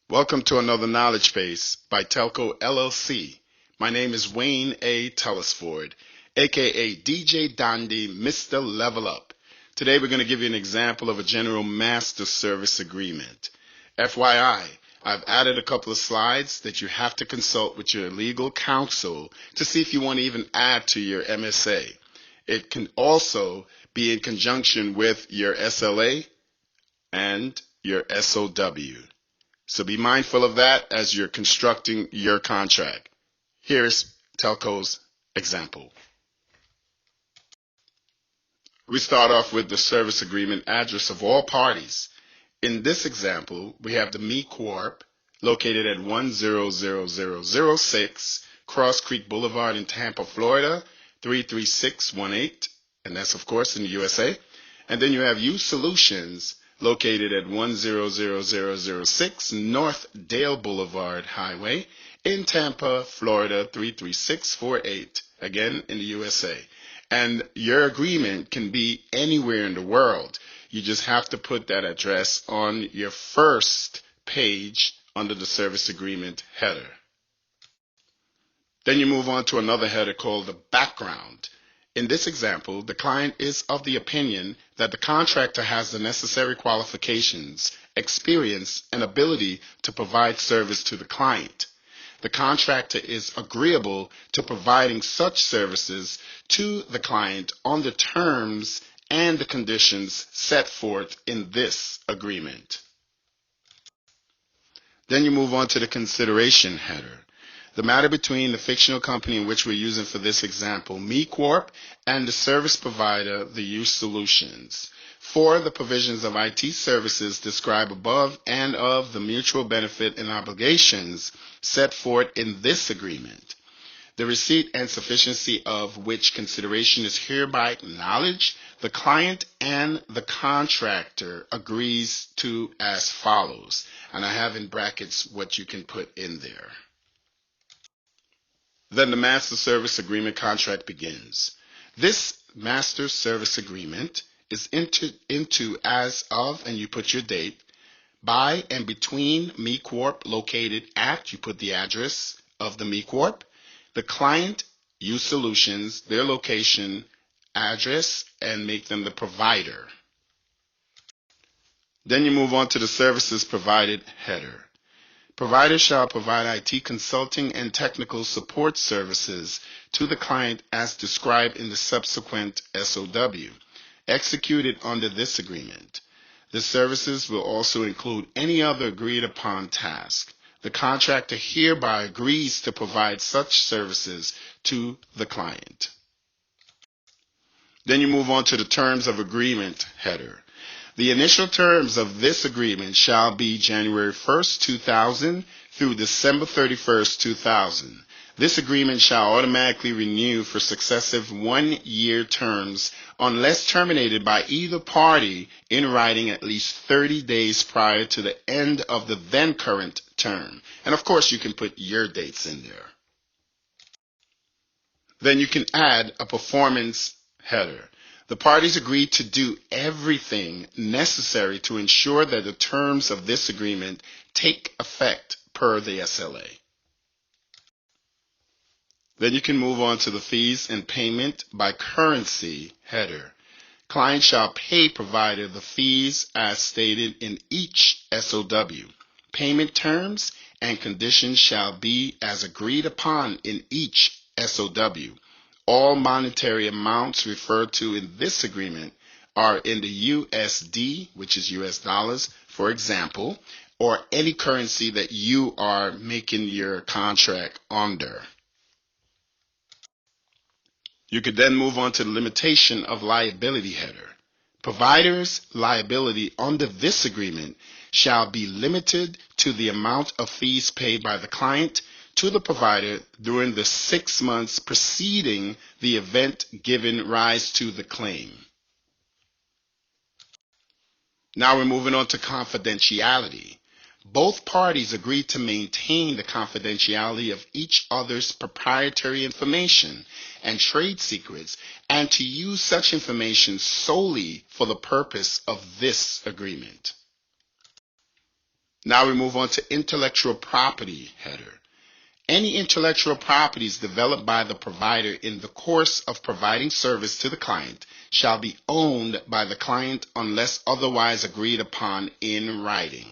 Welcome to another Knowledge Base by Telco LLC. My name is Wayne A. Tellisford, aka DJ Dandy, Mr. Level Up. Today we're going to give you an example of a General Master Service Agreement. FYI, I've added a couple of slides that you have to consult with your legal counsel to see if you want to even add to your MSA. It can also be in conjunction with your SLA and your SOW. So be mindful of that as you're constructing your contract. Here's Telco's example. We start off with the service agreement address of all parties. In this example, we have the Me Corp located at 100006 Cross Creek Boulevard in Tampa, Florida, 33618, and that's of course in the USA. And then you have You Solutions located at 100006 North Dale Boulevard Highway in Tampa, Florida, 33648, again in the USA. And your agreement can be anywhere in the world. You just have to put that address on your first page under the service agreement header. Then you move on to another header called the background. In this example, the client is of the opinion that the contractor has the necessary qualifications, experience, and ability to provide service to the client. The contractor is agreeable to providing such services to the client on the terms and the conditions set forth in this agreement. Then you move on to the consideration header. The matter between the fictional company in which we're using for this example, Me Corp, and the service provider, the You Solutions, for the provisions of IT services described above and of the mutual benefit and obligations set forth in this agreement, the receipt and sufficiency of which consideration is hereby acknowledged, the client and the contractor agrees to as follows. And I have in brackets what you can put in there. Then the Master Service Agreement contract begins. This Master Service Agreement is entered into as of, and you put your date, by and between Me Corp located at, you put the address of the Me Corp, the client, You Solutions, their location, address, and make them the provider. Then you move on to the services provided header. Providers shall provide IT consulting and technical support services to the client as described in the subsequent SOW, executed under this agreement. The services will also include any other agreed upon task. The contractor hereby agrees to provide such services to the client. Then you move on to the terms of agreement header. The initial terms of this agreement shall be January 1st, 2000 through December 31st, 2000. This agreement shall automatically renew for successive one-year terms unless terminated by either party in writing at least 30 days prior to the end of the then current term. And of course, you can put your dates in there. Then you can add a performance header. The parties agreed to do everything necessary to ensure that the terms of this agreement take effect per the SLA. Then you can move on to the fees and payment by currency header. Client shall pay provider the fees as stated in each SOW. Payment terms and conditions shall be as agreed upon in each SOW. All monetary amounts referred to in this agreement are in the USD, which is US dollars, for example, or any currency that you are making your contract under. You could then move on to the limitation of liability header. Providers' liability under this agreement shall be limited to the amount of fees paid by the client to the provider during the 6 months preceding the event giving rise to the claim. Now we're moving on to confidentiality. Both parties agreed to maintain the confidentiality of each other's proprietary information and trade secrets and to use such information solely for the purpose of this agreement. Now we move on to intellectual property header. Any intellectual properties developed by the provider in the course of providing service to the client shall be owned by the client unless otherwise agreed upon in writing.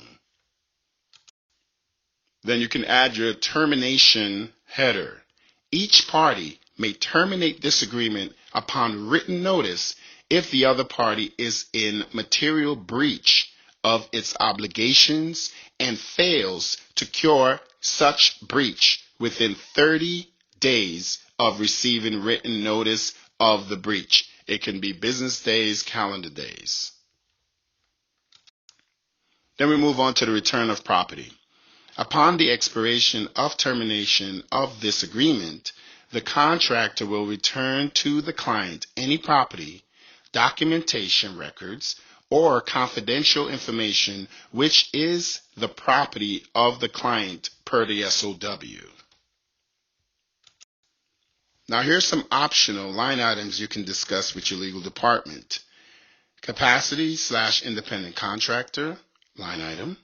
Then you can add your termination header. Each party may terminate this agreement upon written notice if the other party is in material breach of its obligations and fails to cure such breach within 30 days of receiving written notice of the breach. It can be business days, calendar days. Then we move on to the return of property. Upon the expiration of termination of this agreement, the contractor will return to the client any property, documentation records, or confidential information which is the property of the client per the SOW. Now here's some optional line items you can discuss with your legal department. Capacity/independent contractor, line item.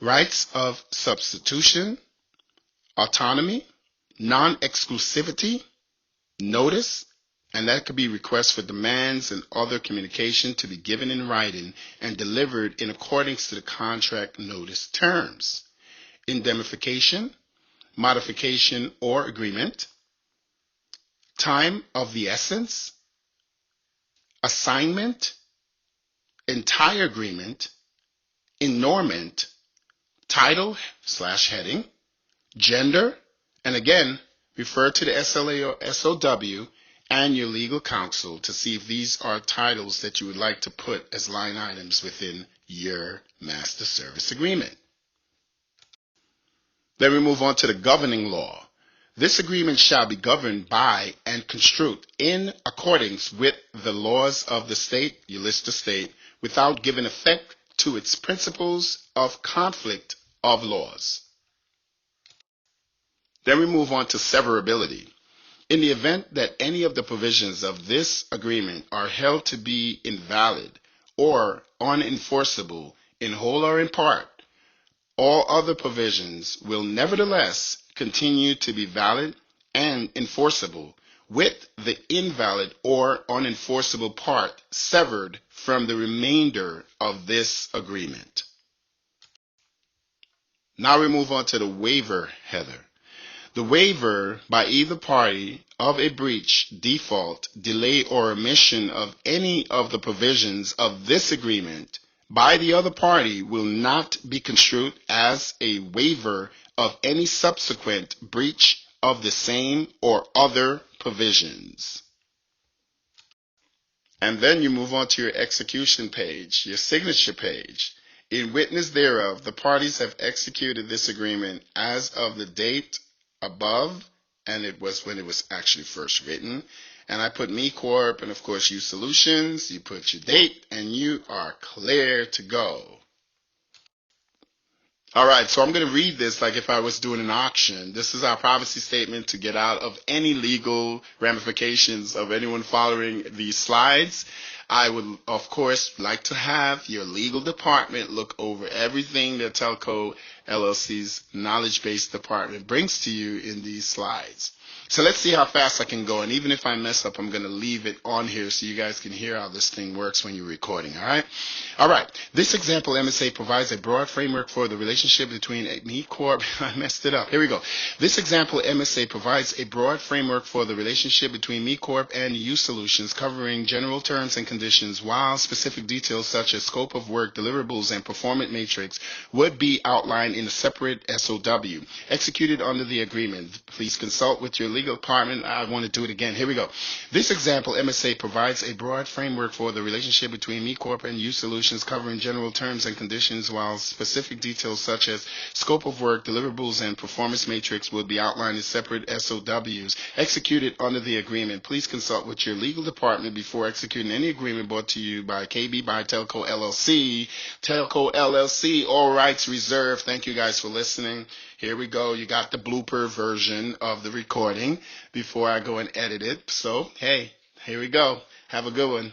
Rights of substitution, autonomy, non-exclusivity, notice, and that could be requests for demands and other communication to be given in writing and delivered in accordance to the contract notice terms. Indemnification, modification or agreement, time of the essence, assignment, entire agreement, enormment, title/heading, gender, and again, refer to the SLA or SOW and your legal counsel to see if these are titles that you would like to put as line items within your master service agreement. Then we move on to the governing law. This agreement shall be governed by and construed in accordance with the laws of the state, you list the state, without giving effect to its principles of conflict of laws. Then we move on to severability. In the event that any of the provisions of this agreement are held to be invalid or unenforceable in whole or in part, all other provisions will nevertheless continue to be valid and enforceable, with the invalid or unenforceable part severed from the remainder of this agreement. Now we move on to the waiver header. The waiver by either party of a breach, default, delay, or omission of any of the provisions of this agreement by the other party will not be construed as a waiver of any subsequent breach of the same or other provisions. And then you move on to your execution page, your signature page. In witness thereof, the parties have executed this agreement as of the date above, and it was when it was actually first written. And I put me Corp, and of course you solutions, you put your date, and you are clear to go. All right, so I'm going to read this like if I was doing an auction. This is our privacy statement to get out of any legal ramifications of anyone following these slides. I would, of course, like to have your legal department look over everything that Telco LLC's knowledge-based department brings to you in these slides. So let's see how fast I can go. And even if I mess up, I'm going to leave it on here so you guys can hear how this thing works when you're recording. All right. All right. This example MSA provides a broad framework for the relationship between me Corp. I messed it up. Here we go. This example MSA provides a broad framework for the relationship between me Corp and you solutions, covering general terms and conditions, while specific details such as scope of work, deliverables, and performance matrix would be outlined in a separate SOW executed under the agreement. Please consult with your legal department. I want to do it again. Here we go. This example MSA provides a broad framework for the relationship between me Corp and you solutions, covering general terms and conditions, while specific details such as scope of work, deliverables, and performance matrix will be outlined in separate SOWs executed under the agreement. Please consult with your legal department before executing any agreement brought to you by KB by Telco LLC. Telco LLC, all rights reserved. Thank you guys for listening. Here we go. You got the blooper version of the recording before I go and edit it. So, hey, here we go. Have a good one.